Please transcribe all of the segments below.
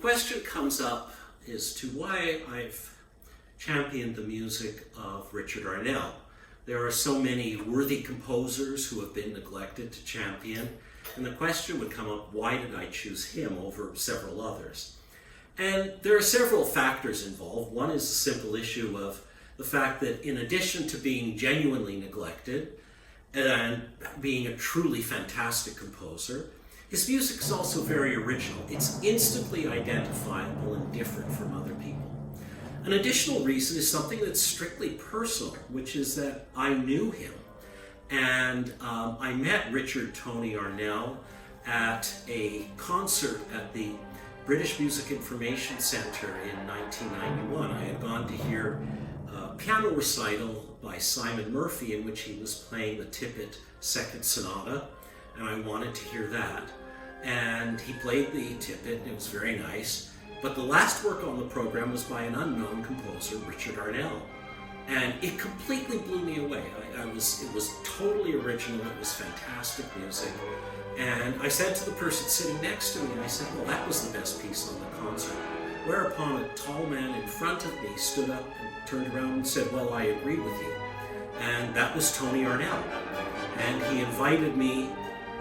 question comes up as to why I've championed the music of Richard Arnell. There are so many worthy composers who have been neglected to champion, and the question would come up, why did I choose him over several others? And there are several factors involved. One is the simple issue of the fact that in addition to being genuinely neglected and being a truly fantastic composer, his music is also very original. It's instantly identifiable and different from other people. An additional reason is something that's strictly personal, which is that I knew him. And I met Richard Tony Arnell at a concert at the British Music Information Centre in 1991. I had gone to hear a piano recital by Simon Murphy in which he was playing the Tippett Second Sonata, and I wanted to hear that. And he played the Tippett, and it was very nice. But the last work on the program was by an unknown composer, Richard Arnell. And it completely blew me away. It was totally original, it was fantastic music. And I said to the person sitting next to me, I said, well, that was the best piece on the concert. Whereupon a tall man in front of me stood up and turned around and said, well, I agree with you. And that was Tony Arnell. And he invited me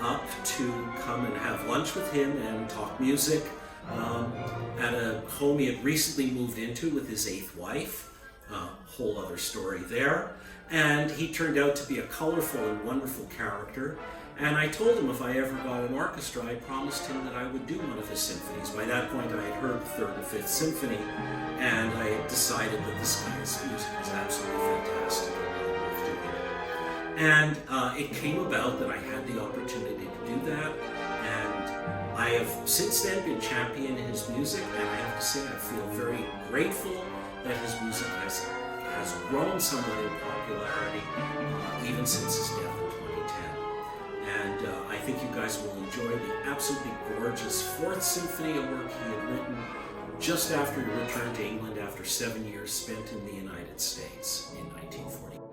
up to come and have lunch with him and talk music at a home he had recently moved into with his 8th wife. Whole other story there. And he turned out to be a colorful and wonderful character. And I told him if I ever got an orchestra, I promised him that I would do one of his symphonies. By that point, I had heard the 3rd and 5th Symphony, and I had decided that this guy's music was absolutely fantastic and well worth doing. And it came about that I had the opportunity to do that, and I have since then been championing his music, and I have to say I feel very grateful that his music has grown somewhat in popularity, even since his death in 2010. And I think you guys will enjoy the absolutely gorgeous 4th Symphony, a work he had written just after he returned to England after 7 years spent in the United States in 1940.